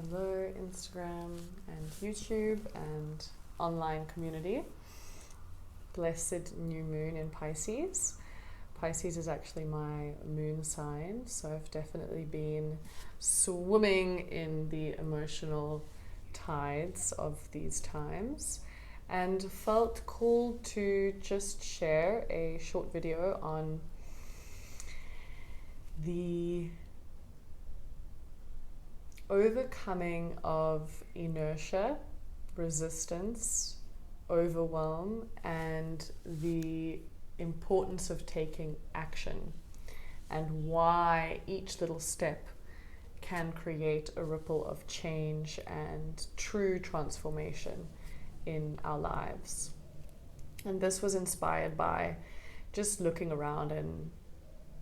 Hello, Instagram and YouTube and online community. Blessed new moon in Pisces. Pisces is actually my moon sign, so I've definitely been swimming in the emotional tides of these times and felt called to just share a short video on the overcoming of inertia, resistance, overwhelm, and the importance of taking action, and why each little step can create a ripple of change and true transformation in our lives. And this was inspired by just looking around and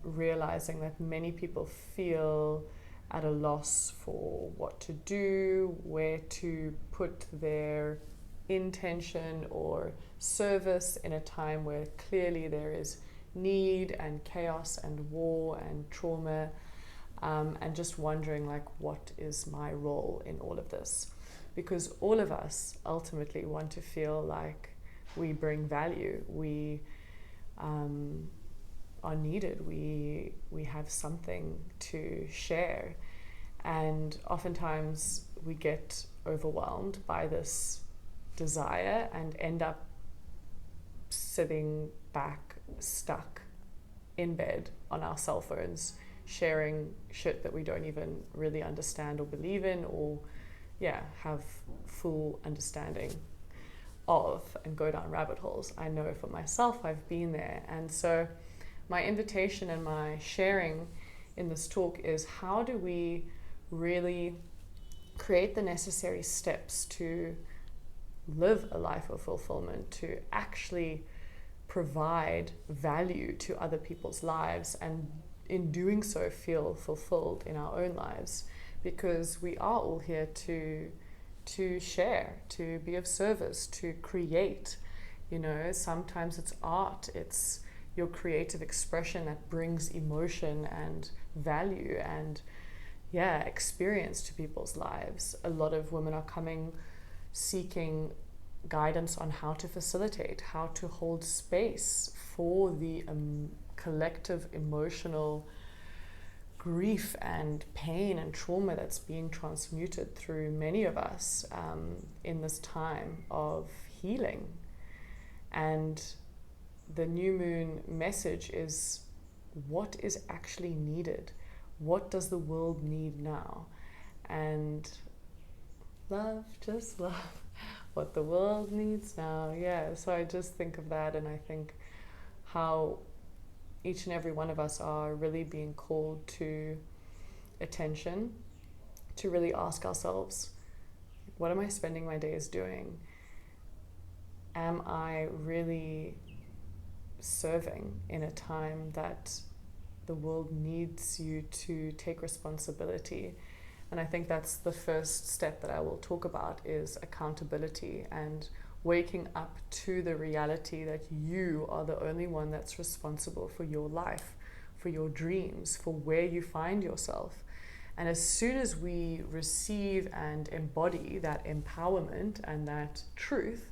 realizing that many people feel at a loss for what to do, where to put their intention or service in a time where clearly there is need and chaos and war and trauma, and just wondering, like, what is my role in all of this? Because all of us ultimately want to feel like we bring value, we are needed, we have something to share. And oftentimes we get overwhelmed by this desire and end up sitting back, stuck in bed on our cell phones, sharing shit that we don't even really understand or believe in, or have full understanding of, and go down rabbit holes. I know for myself, I've been there. And so my invitation and my sharing in this talk is, how do we really create the necessary steps to live a life of fulfillment, to actually provide value to other people's lives, and in doing so feel fulfilled in our own lives? Because we are all here to share, to be of service, to create. Sometimes it's art, it's your creative expression that brings emotion and value and experience to people's lives. A lot of women are coming seeking guidance on how to facilitate, how to hold space for the collective emotional grief and pain and trauma that's being transmuted through many of us in this time of healing. And the new moon message is, what is actually needed? What does the world need now? And love, just love what the world needs now. So I just think of that, and I think how each and every one of us are really being called to attention, to really ask ourselves, what am I spending my days doing? Am I really serving in a time that the world needs you to take responsibility? And I think that's the first step that I will talk about, is accountability and waking up to the reality that you are the only one that's responsible for your life, for your dreams, for where you find yourself. And as soon as we receive and embody that empowerment and that truth,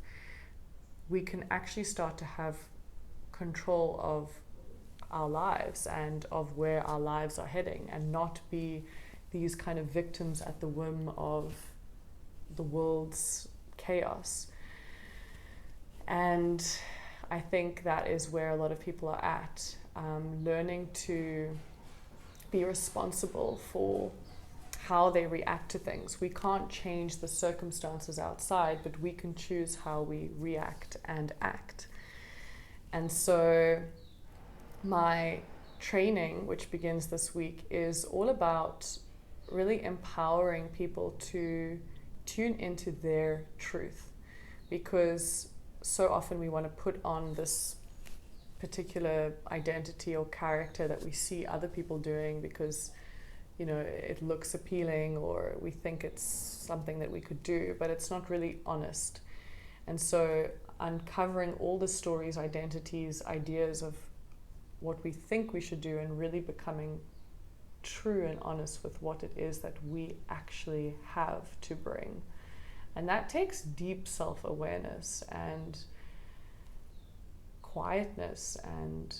we can actually start to have control of our lives and of where our lives are heading, and not be these kind of victims at the whim of the world's chaos. And I think that is where a lot of people are at, learning to be responsible for how they react to things. We can't change the circumstances outside, but we can choose how we react and act. And so my training, which begins this week, is all about really empowering people to tune into their truth. Because so often we want to put on this particular identity or character that we see other people doing because it looks appealing, or we think it's something that we could do, but it's not really honest. And so uncovering all the stories, identities, ideas of what we think we should do, and really becoming true and honest with what it is that we actually have to bring. And that takes deep self-awareness and quietness and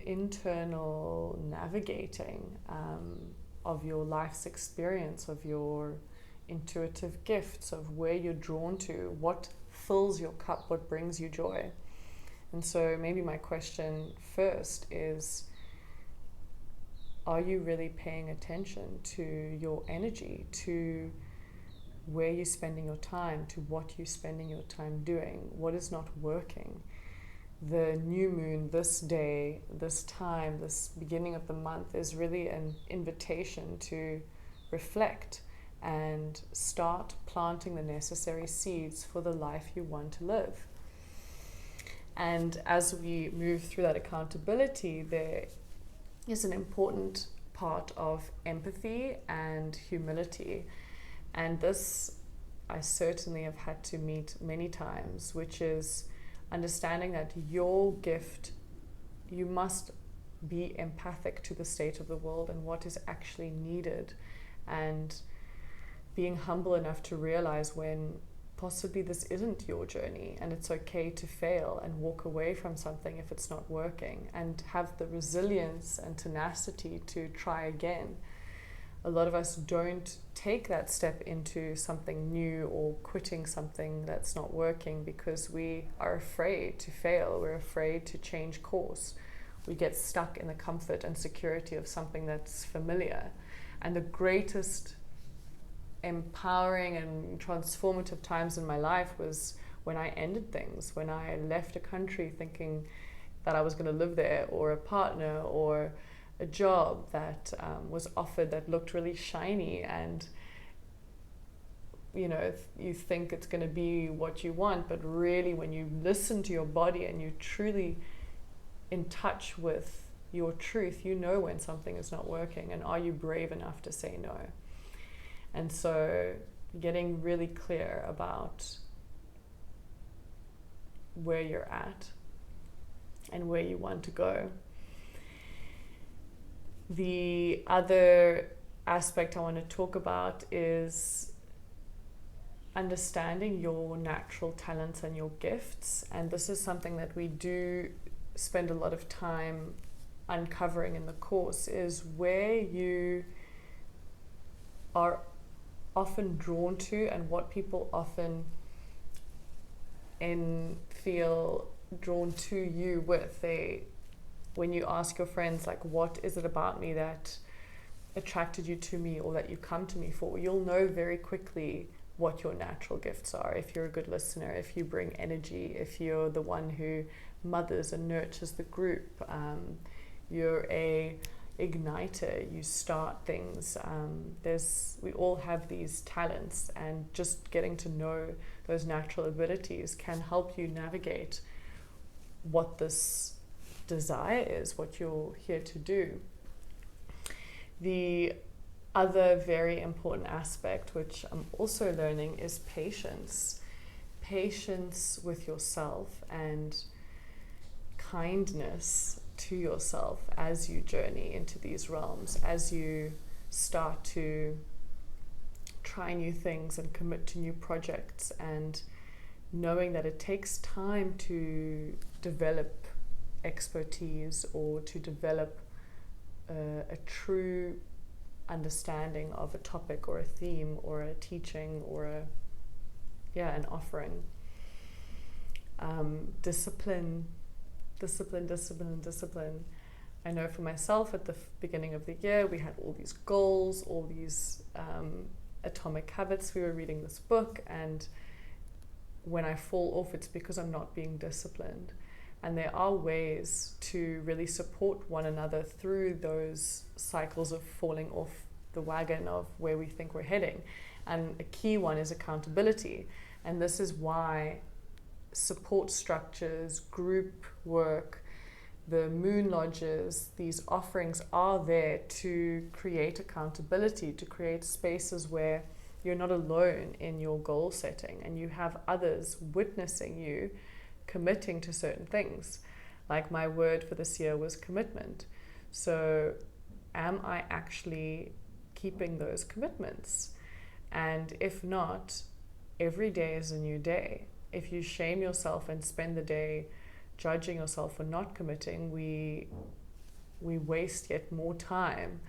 internal navigating of your life's experience, of your intuitive gifts, of where you're drawn to, what fills your cup, what brings you joy. And so maybe my question first is, are you really paying attention to your energy, to where you're spending your time, to what you're spending your time doing, what is not working? The new moon, this day, this time, this beginning of the month is really an invitation to reflect and start planting the necessary seeds for the life you want to live. And as we move through that accountability, there is an important part of empathy and humility. And this I certainly have had to meet many times, which is understanding that your gift, you must be empathic to the state of the world and what is actually needed, and being humble enough to realize when possibly this isn't your journey, and it's okay to fail and walk away from something if it's not working, and have the resilience and tenacity to try again. A lot of us don't take that step into something new or quitting something that's not working because we are afraid to fail. We're afraid to change course. We get stuck in the comfort and security of something that's familiar. And the greatest empowering and transformative times in my life was when I ended things, when I left a country thinking that I was going to live there, or a partner, or a job that was offered that looked really shiny, and you think it's going to be what you want, but really when you listen to your body and you're truly in touch with your truth, you know when something is not working, and are you brave enough to say no? And so getting really clear about where you're at and where you want to go. The other aspect I want to talk about is understanding your natural talents and your gifts. And this is something that we do spend a lot of time uncovering in the course, is where you are often drawn to and what people often feel drawn to you with. When you ask your friends, like, what is it about me that attracted you to me, or that you come to me for, you'll know very quickly what your natural gifts are. If you're a good listener, if you bring energy, if you're the one who mothers and nurtures the group, you're a igniter, you start things. We all have these talents, and just getting to know those natural abilities can help you navigate what this desire is, what you're here to do. The other very important aspect, which I'm also learning, is patience. Patience with yourself and kindness to yourself as you journey into these realms, as you start to try new things and commit to new projects, and knowing that it takes time to develop expertise or to develop a true understanding of a topic or a theme or a teaching or an offering. Discipline. I know for myself, at the beginning of the year, we had all these goals, all these atomic habits. We were reading this book, and when I fall off, it's because I'm not being disciplined. And there are ways to really support one another through those cycles of falling off the wagon of where we think we're heading. And a key one is accountability. And this is why support structures, group work, the moon lodges, these offerings are there to create accountability, to create spaces where you're not alone in your goal setting, and you have others witnessing you committing to certain things. Like my word for this year was commitment. So am I actually keeping those commitments? And if not, every day is a new day. If you shame yourself and spend the day judging yourself for not committing, we waste yet more time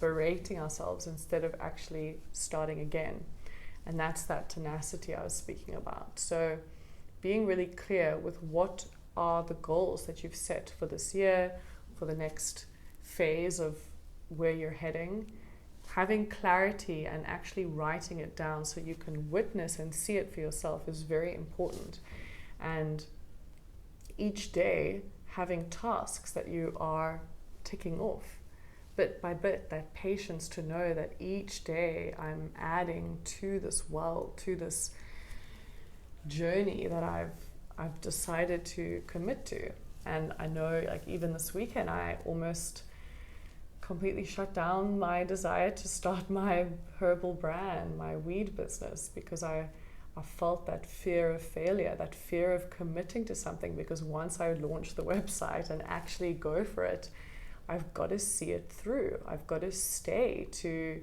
berating ourselves instead of actually starting again. And that's that tenacity I was speaking about. So being really clear with what are the goals that you've set for this year, for the next phase of where you're heading, having clarity and actually writing it down so you can witness and see it for yourself is very important. And each day having tasks that you are ticking off bit by bit, that patience to know that each day I'm adding to this world, to this journey that I've decided to commit to. And I know, like, even this weekend I almost completely shut down my desire to start my herbal brand, my weed business, because I felt that fear of failure, that fear of committing to something, because once I launch the website and actually go for it, I've got to see it through. I've got to stay to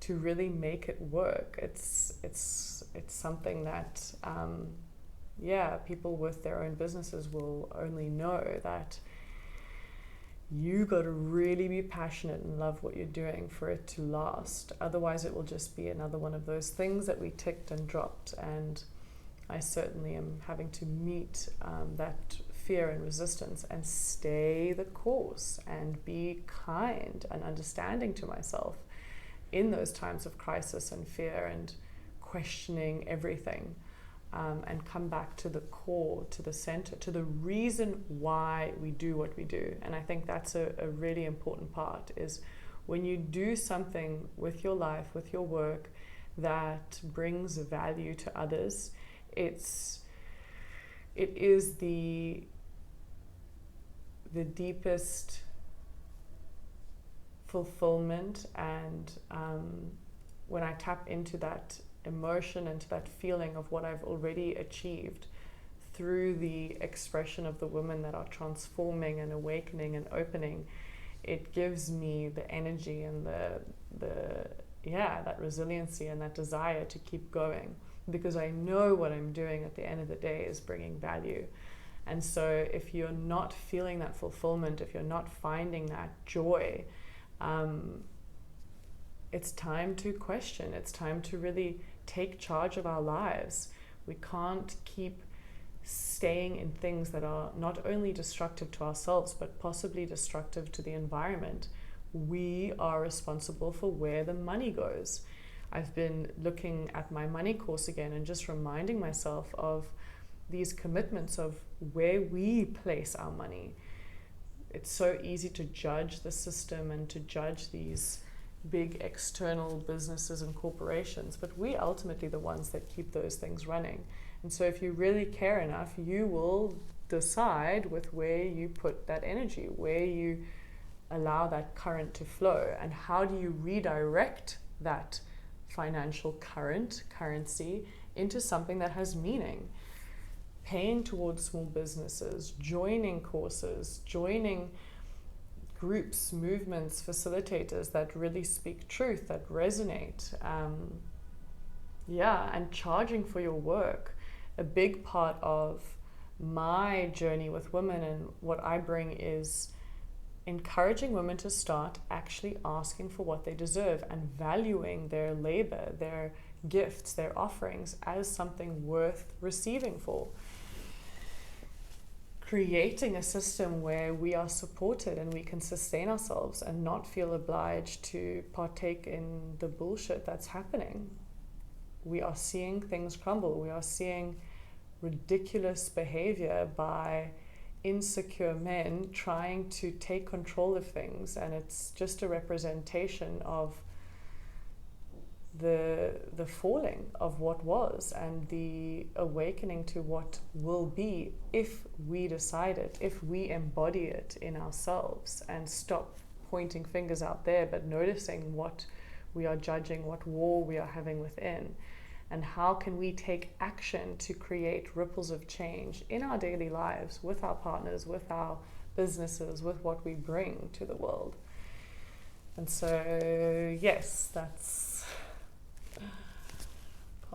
really make it work. It's something that people with their own businesses will only know, that you got to really be passionate and love what you're doing for it to last. Otherwise, it will just be another one of those things that we ticked and dropped. And I certainly am having to meet that fear and resistance and stay the course and be kind and understanding to myself in those times of crisis and fear and questioning everything, and come back to the core, to the center, to the reason why we do what we do. And I think that's a really important part, is when you do something with your life, with your work, that brings value to others, it is the deepest fulfillment. And when I tap into that emotion and to that feeling of what I've already achieved through the expression of the women that are transforming and awakening and opening, it gives me the energy and that resiliency and that desire to keep going, because I know what I'm doing at the end of the day is bringing value. And so if you're not feeling that fulfillment, if you're not finding that joy, it's time to question. It's time to really take charge of our lives. We can't keep staying in things that are not only destructive to ourselves, but possibly destructive to the environment. We are responsible for where the money goes. I've been looking at my money course again and just reminding myself of these commitments of where we place our money. It's so easy to judge the system and to judge these big external businesses and corporations, but we ultimately the ones that keep those things running. And so if you really care enough, you will decide with where you put that energy, where you allow that current to flow, and how do you redirect that financial currency into something that has meaning. Paying towards small businesses, joining courses, joining groups, movements, facilitators that really speak truth, that resonate, and charging for your work. A big part of my journey with women and what I bring is encouraging women to start actually asking for what they deserve and valuing their labor, their gifts, their offerings as something worth receiving for. Creating a system where we are supported and we can sustain ourselves and not feel obliged to partake in the bullshit that's happening. We are seeing things crumble. We are seeing ridiculous behavior by insecure men trying to take control of things, and it's just a representation of the falling of what was and the awakening to what will be if we decide it, if we embody it in ourselves and stop pointing fingers out there, but noticing what we are judging, what war we are having within, and how can we take action to create ripples of change in our daily lives, with our partners, with our businesses, with what we bring to the world. And so, yes, that's